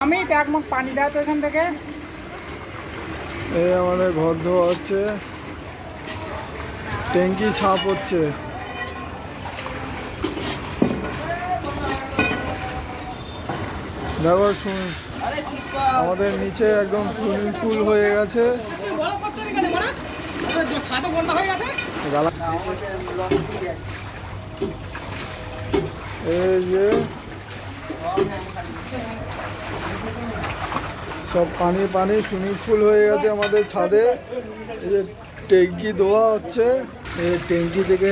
আমি এক মুখ পানি দাও তো এখান থেকে। এই আমাদের ঘর ধোয়া হচ্ছে, ট্যাঙ্কি সাফ হচ্ছে। দেখো আমাদের নিচে একদম সুইমিং পুল হয়ে গেছে। এই যে সব পানি পানি সুইমিং পুল হয়ে গেছে আমাদের ছাদে। এই যে ট্যাঙ্কি ধোয়া হচ্ছে, এই ট্যাঙ্কি থেকে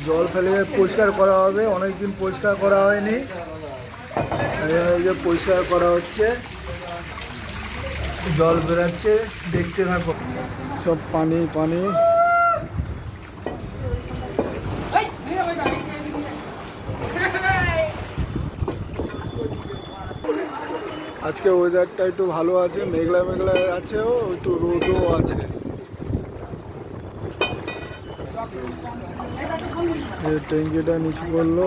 জল ফেলে পরিষ্কার করা হবে, অনেকদিন পরিষ্কার করা হয়নি। এই যে পরিষ্কার করা হচ্ছে, জল বেরাচ্ছে, দেখতে থাকো। সব পানি পানি। আজকে ওয়েদারটা একটু ভালো আছে, মেঘলা মেঘলা আছেও, একটু রোদও আছে। ট্যাঙ্কিটা নিচু করলো,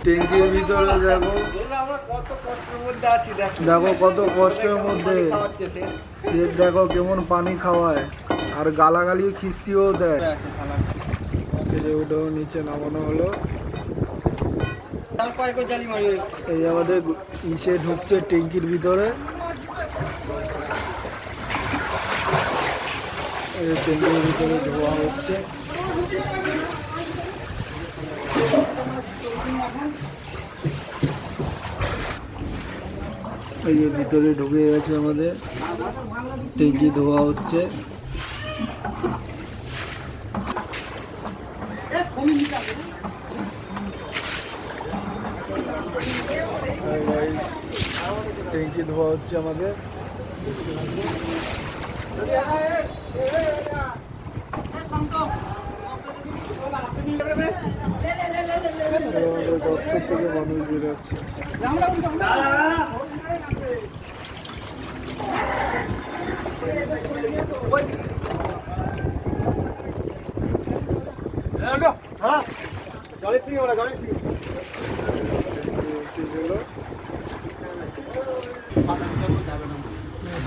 ট্যাঙ্কির ভিতরে দেখো দেখো কত কষ্টের মধ্যে সে, দেখো কেমন পানি খাওয়ায় আর গালাগালি খিস্তিও দেয়। এই যে ওটাও নিচে নামানো হলো। এই আমাদের ইসে ঢুকছে ট্যাঙ্কির ভিতরে, এই ট্যাঙ্কির ভিতরে ধোয়া হচ্ছে। এই যে ভিতরে ঢুকে গেছে আমাদের, ট্যাঙ্কি ধোয়া হচ্ছে। ট্যাঙ্কি ধোয়া হচ্ছে আমাদের। দপ্তর থেকে মানুষ বেরোচ্ছে।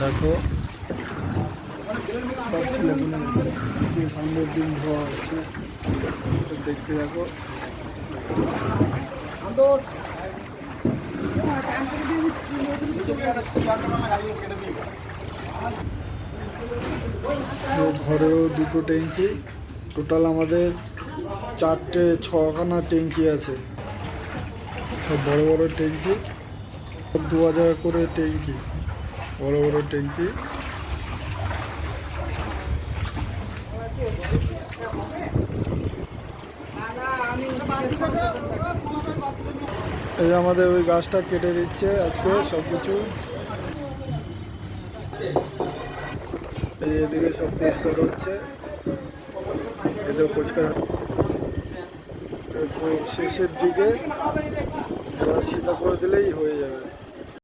দেখো সামনের দিন ধোয়া হচ্ছে, দেখতে দেখো। ঘরেও দুটো ট্যাঙ্কি, টোটাল আমাদের 4-6খানা ট্যাঙ্কি আছে, সব বড় বড় ট্যাঙ্কি, 2000 করে ট্যাঙ্কি, বড় বড় ট্যাঙ্কি। এই আমাদের ওই গাছটা কেটে দিচ্ছে আজকে সব কিছু। এই এদিকে সব পরিষ্কার হচ্ছে, এদের পরিষ্কার শেষের দিকে এবার সিধা করে দিলেই হয়ে যাবে।